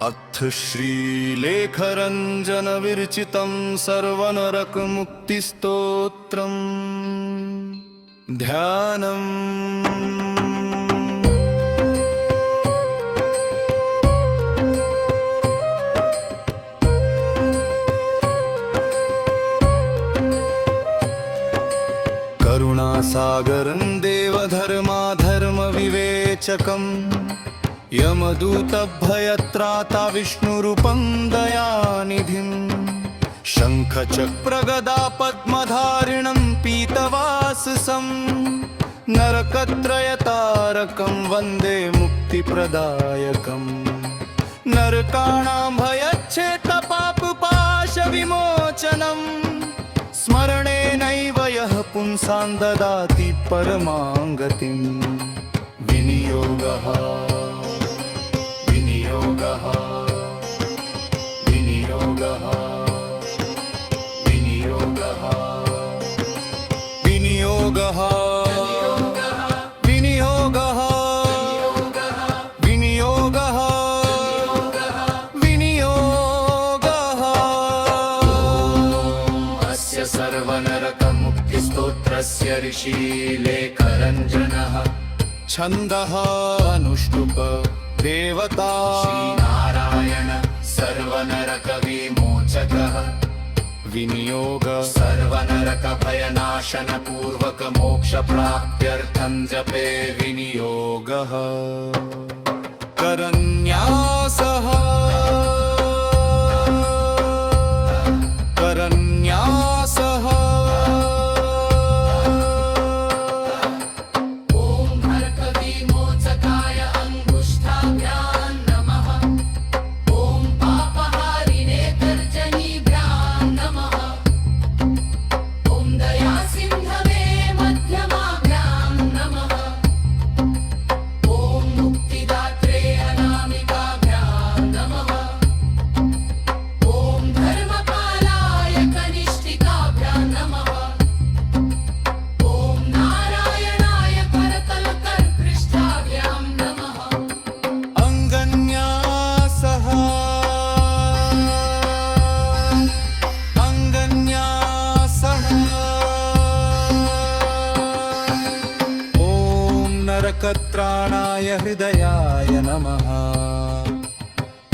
अथ श्रीलेखरञ्जन विरचितं सर्वनरकमुक्तिस्तोत्रम् ध्यानम्। करुणासागरं देवधर्माधर्मविवेचकम् यमदूतभयत्राता विष्णुरूपं दयानिधिं शङ्खचक्रगदा पद्मधारिणं पीतवाससं नरकत्रयतारकं वन्दे मुक्तिप्रदायकम् नरकाणां भयच्छेदपापपाशविमोचनं स्मरणेनैव यः पुंसां ददाति परमां गतिं। विनियोगः विनियोगः विनियोगः विनियोगः विनियोगः विनियोगः विनियोगः विनियोगः। अस्य सर्वनरकमुक्तिस्तोत्रस्य ऋषिलेखरञ्जनः छन्दः अनुष्टुप देवता श्रीनारायण सर्वनरकविमोचकः विनियोग सर्वनरकभयनाशन पूर्वक मोक्षप्राप्त्यर्थं जपे विनियोगः। करन्यासः करन्यासः नरकत्राणाय हृदयाय नमः।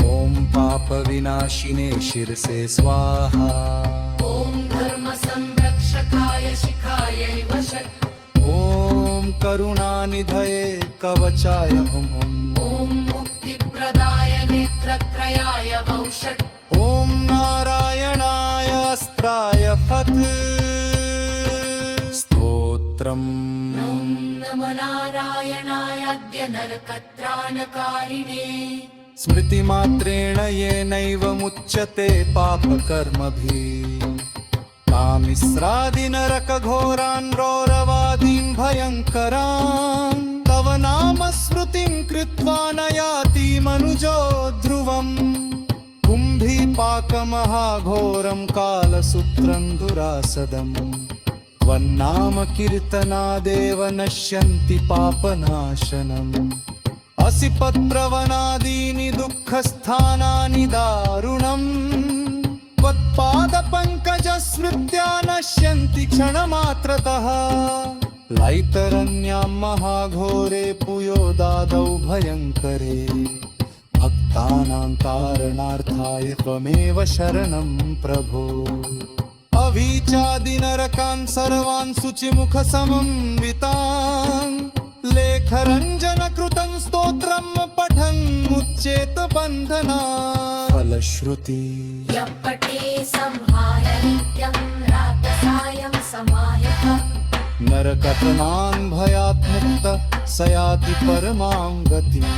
ॐ पापविनाशिने शिरसे स्वाहा। ॐ धर्मसंरक्षकाय शिखायै वषट्। ॐ करुणानिधये कवचाय हुं हुं। ॐ मुक्तिप्रदाय नेत्रत्रयाय वौषट्। ॐ नारायणाय अस्त्राय फट्। स्तोत्रम्। नमो नारायणायाद्य नरकत्राणकारिणे। स्मृतिमात्रेण येनैव मुच्यते पापकर्मभिः कामिस्रादिनरकघोरान् रौरवादीन् भयङ्करान् तव नाम स्मृतिं कृत्वा न याति मनुजो ध्रुवम्। कुम्भीपाकमहाघोरं कालसूत्रं दुरासदम् त्वन्नाम कीर्तनादेव नश्यन्ति पापनाशनम्। असिपत्रवनादीनि दुःखस्थानानि दारुणम् त्वत्पादपङ्कजस्मृत्या नश्यन्ति क्षणमात्रतः। लैतरण्यां महाघोरे पुयोदादौ भयङ्करे भक्तानां कारणार्थाय त्वमेव शरणं प्रभो। अवीचादिनरकान् सर्वान् शुचिमुखसमन्वितान् लेखरञ्जनकृतं स्तोत्रं पठन् मुच्येत बन्धनात्। फलश्रुति यः पठे संहाय नित्यं रातसायं समायः। नरकतनान् भयात् मुक्तः स याति परमां गतिम्।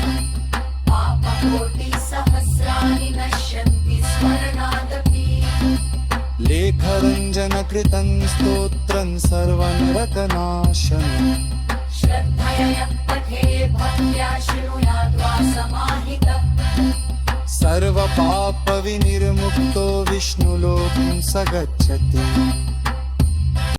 पापकोटिसहस्राणि नश्यन्ति स्मरणादपि। लेखरञ्जनकृतं स्तोत्रं सर्वनरकनाशनम्। श्रद्धया यः पठे भक्त्या शृणुयाद्वा समाहितः। सर्वपापविनिर्मुक्तो विष्णुलोकं स गच्छति।